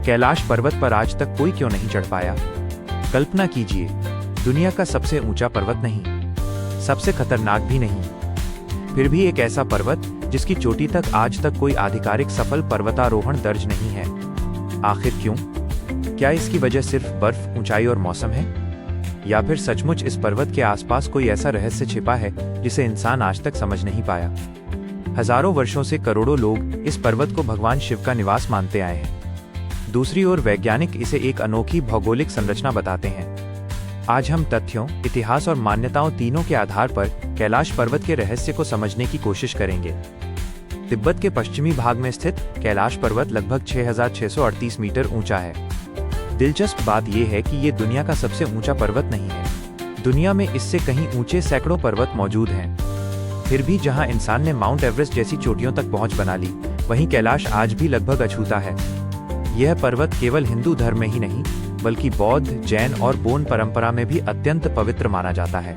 कैलाश पर्वत पर आज तक कोई क्यों नहीं चढ़ पाया? कल्पना कीजिए, दुनिया का सबसे ऊंचा पर्वत नहीं, सबसे खतरनाक भी नहीं, फिर भी एक ऐसा पर्वत जिसकी चोटी तक आज तक कोई आधिकारिक सफल पर्वतारोहण दर्ज नहीं है। आखिर क्यों? क्या इसकी वजह सिर्फ बर्फ, ऊंचाई और मौसम है, या फिर सचमुच इस पर्वत के आसपास कोई ऐसा रहस्य छिपा है जिसे इंसान आज तक समझ नहीं पाया? हजारों वर्षों से करोड़ों लोग इस पर्वत को भगवान शिव का निवास मानते आए हैं। दूसरी ओर वैज्ञानिक इसे एक अनोखी भौगोलिक संरचना बताते हैं। आज हम तथ्यों, इतिहास और मान्यताओं तीनों के आधार पर कैलाश पर्वत के रहस्य को समझने की कोशिश करेंगे। तिब्बत के पश्चिमी भाग में स्थित कैलाश पर्वत लगभग 6,638 मीटर ऊंचा है। दिलचस्प बात यह है कि ये दुनिया का सबसे ऊंचा पर्वत नहीं है। दुनिया में इससे कहीं ऊंचे सैकड़ों पर्वत मौजूद हैं। फिर भी जहां इंसान ने माउंट एवरेस्ट जैसी चोटियों तक पहुंच बना ली, वहीं कैलाश आज भी लगभग अछूता है। यह पर्वत केवल हिंदू धर्म में ही नहीं, बल्कि बौद्ध, जैन और बोन परंपरा में भी अत्यंत पवित्र माना जाता है।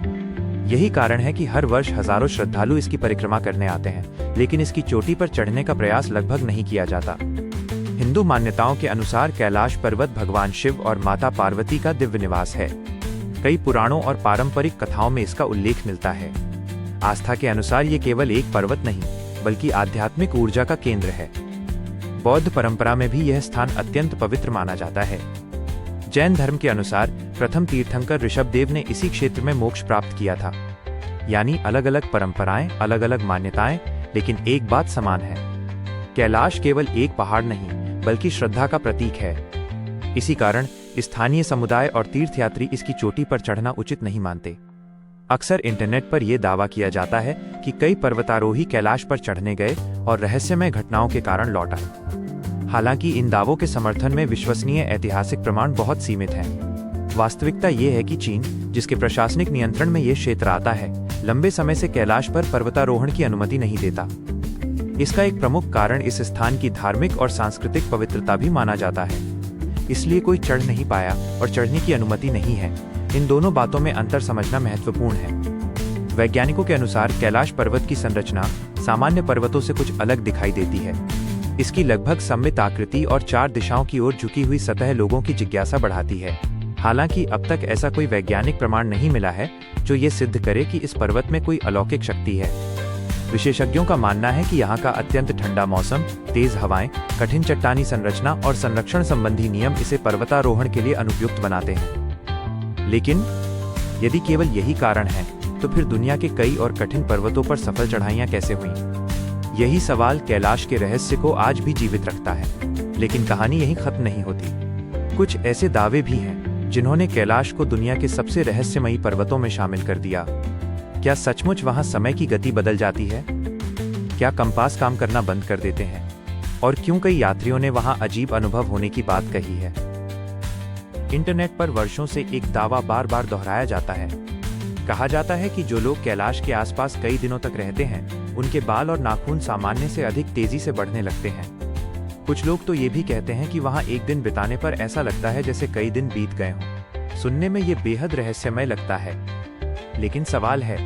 यही कारण है कि हर वर्ष हजारों श्रद्धालु इसकी परिक्रमा करने आते हैं, लेकिन इसकी चोटी पर चढ़ने का प्रयास लगभग नहीं किया जाता। हिंदू मान्यताओं के अनुसार कैलाश पर्वत भगवान शिव और माता पार्वती का दिव्य निवास है। कई पुराणों और पारंपरिक कथाओं में इसका उल्लेख मिलता है। आस्था के अनुसार ये केवल एक पर्वत नहीं, बल्कि आध्यात्मिक ऊर्जा का केंद्र है। बौद्ध परंपरा में भी यह स्थान अत्यंत पवित्र माना जाता है। जैन धर्म के अनुसार प्रथम तीर्थंकर ऋषभदेव ने इसी क्षेत्र में मोक्ष प्राप्त किया था। यानी अलग अलग परंपराएं, अलग अलग मान्यताएं, लेकिन एक बात समान है। कैलाश केवल एक पहाड़ नहीं, बल्कि श्रद्धा का प्रतीक है। इसी कारण स्थानीय समुदाय और तीर्थयात्री इसकी चोटी पर चढ़ना उचित नहीं मानते। अक्सर इंटरनेट पर यह दावा किया जाता है कि कई पर्वतारोही कैलाश पर चढ़ने गए और रहस्यमय घटनाओं के कारण लौट आए। हालांकि इन दावों के समर्थन में विश्वसनीय ऐतिहासिक प्रमाण बहुत सीमित हैं। वास्तविकता ये है कि चीन, जिसके प्रशासनिक नियंत्रण में ये क्षेत्र आता है, लंबे समय से कैलाश पर पर्वतारोहण की अनुमति नहीं देता। इसका एक प्रमुख कारण इस स्थान की धार्मिक और सांस्कृतिक पवित्रता भी माना जाता है। इसलिए कोई चढ़ नहीं पाया और चढ़ने की अनुमति नहीं है। इन दोनों बातों में अंतर समझना महत्वपूर्ण है। वैज्ञानिकों के अनुसार कैलाश पर्वत की संरचना सामान्य पर्वतों से कुछ अलग दिखाई देती है। इसकी लगभग सममित आकृति और 4 दिशाओं की ओर झुकी हुई सतह लोगों की जिज्ञासा बढ़ाती है। हालांकि अब तक ऐसा कोई वैज्ञानिक प्रमाण नहीं मिला है जो ये सिद्ध करे कि इस पर्वत में कोई अलौकिक शक्ति है। विशेषज्ञों का मानना है कि यहाँ का अत्यंत ठंडा मौसम, तेज हवाएं, कठिन चट्टानी संरचना और संरक्षण संबंधी नियम इसे पर्वतारोहण के लिए अनुपयुक्त बनाते हैं। लेकिन यदि केवल यही कारण है, तो फिर दुनिया के कई और कठिन पर्वतों पर सफल चढ़ाइयां कैसे हुईं? यही सवाल कैलाश के रहस्य को आज भी जीवित रखता है। लेकिन कहानी यहीं खत्म नहीं होती। कुछ ऐसे दावे भी हैं जिन्होंने कैलाश को दुनिया के सबसे रहस्यमयी पर्वतों में शामिल कर दिया। क्या सचमुच वहां समय की गति बदल जाती है? क्या कंपास काम करना बंद कर देते हैं? और क्यों कई यात्रियों ने वहां अजीब अनुभव होने की बात कही है? इंटरनेट पर वर्षों से एक दावा बार बार दोहराया जाता है। कहा जाता है कि जो लोग कैलाश के आसपास कई दिनों तक रहते हैं, उनके बाल और नाखून सामान्य से अधिक तेजी से बढ़ने लगते हैं। कुछ लोग तो ये भी कहते हैं कि वहां एक दिन बिताने पर ऐसा लगता है जैसे कई दिन बीत गए हों। सुनने में ये बेहद रहस्यमय लगता है। लेकिन सवाल है,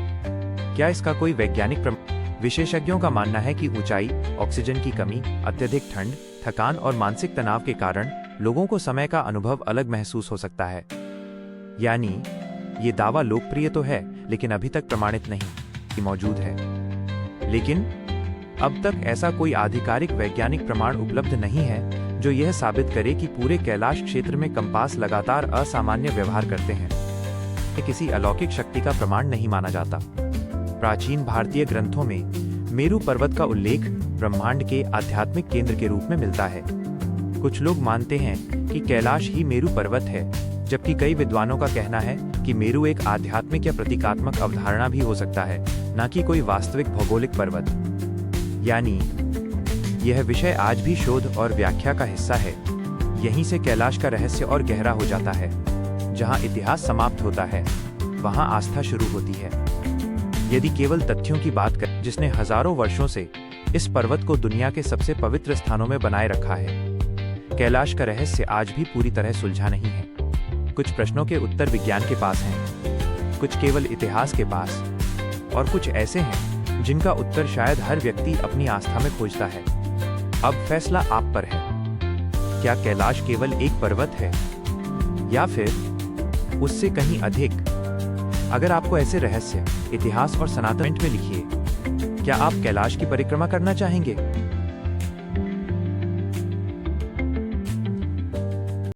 क्या इसका कोई वैज्ञानिक विशेषज्ञों का मानना है कि ऊंचाई, ऑक्सीजन की कमी, अत्यधिक ठंड, थकान और मानसिक तनाव के कारण लोगों को समय का अनुभव अलग महसूस हो सकता है। यानी ये दावा लोकप्रिय तो है, लेकिन अभी तक प्रमाणित नहीं कि मौजूद है। लेकिन अब तक ऐसा कोई आधिकारिक वैज्ञानिक प्रमाण उपलब्ध नहीं है जो यह साबित करे कि पूरे कैलाश क्षेत्र में कंपास लगातार असामान्य व्यवहार करते हैं। किसी अलौकिक शक्ति का प्रमाण नहीं माना जाता। प्राचीन भारतीय ग्रंथों में मेरु पर्वत का उल्लेख ब्रह्मांड के आध्यात्मिक केंद्र के रूप में मिलता है। कुछ लोग मानते हैं कि कैलाश ही मेरु पर्वत है, जबकि कई विद्वानों का कहना है कि मेरु एक आध्यात्मिक या प्रतीकात्मक अवधारणा भी हो सकता है, न कि कोई वास्तविक भौगोलिक पर्वत। यानी यह विषय आज भी शोध और व्याख्या का हिस्सा है। यहीं से कैलाश का रहस्य और गहरा हो जाता है। जहां इतिहास समाप्त होता है, वहां आस्था शुरू होती है। यदि केवल तथ्यों की बात करें, जिसने हजारों वर्षों से इस पर्वत को दुनिया के सबसे पवित्र स्थानों में बनाए रखा है, कैलाश का रहस्य आज भी पूरी तरह सुलझा नहीं है। कुछ प्रश्नों के उत्तर विज्ञान के पास हैं, कुछ केवल इतिहास के पास, और कुछ ऐसे हैं जिनका उत्तर शायद हर व्यक्ति अपनी आस्था में खोजता है। अब फैसला आप पर है। क्या कैलाश केवल एक पर्वत है या फिर उससे कहीं अधिक? अगर आपको ऐसे रहस्य, इतिहास और सनातन में लिखिए। क्या आप कैलाश की परिक्रमा करना चाहेंगे?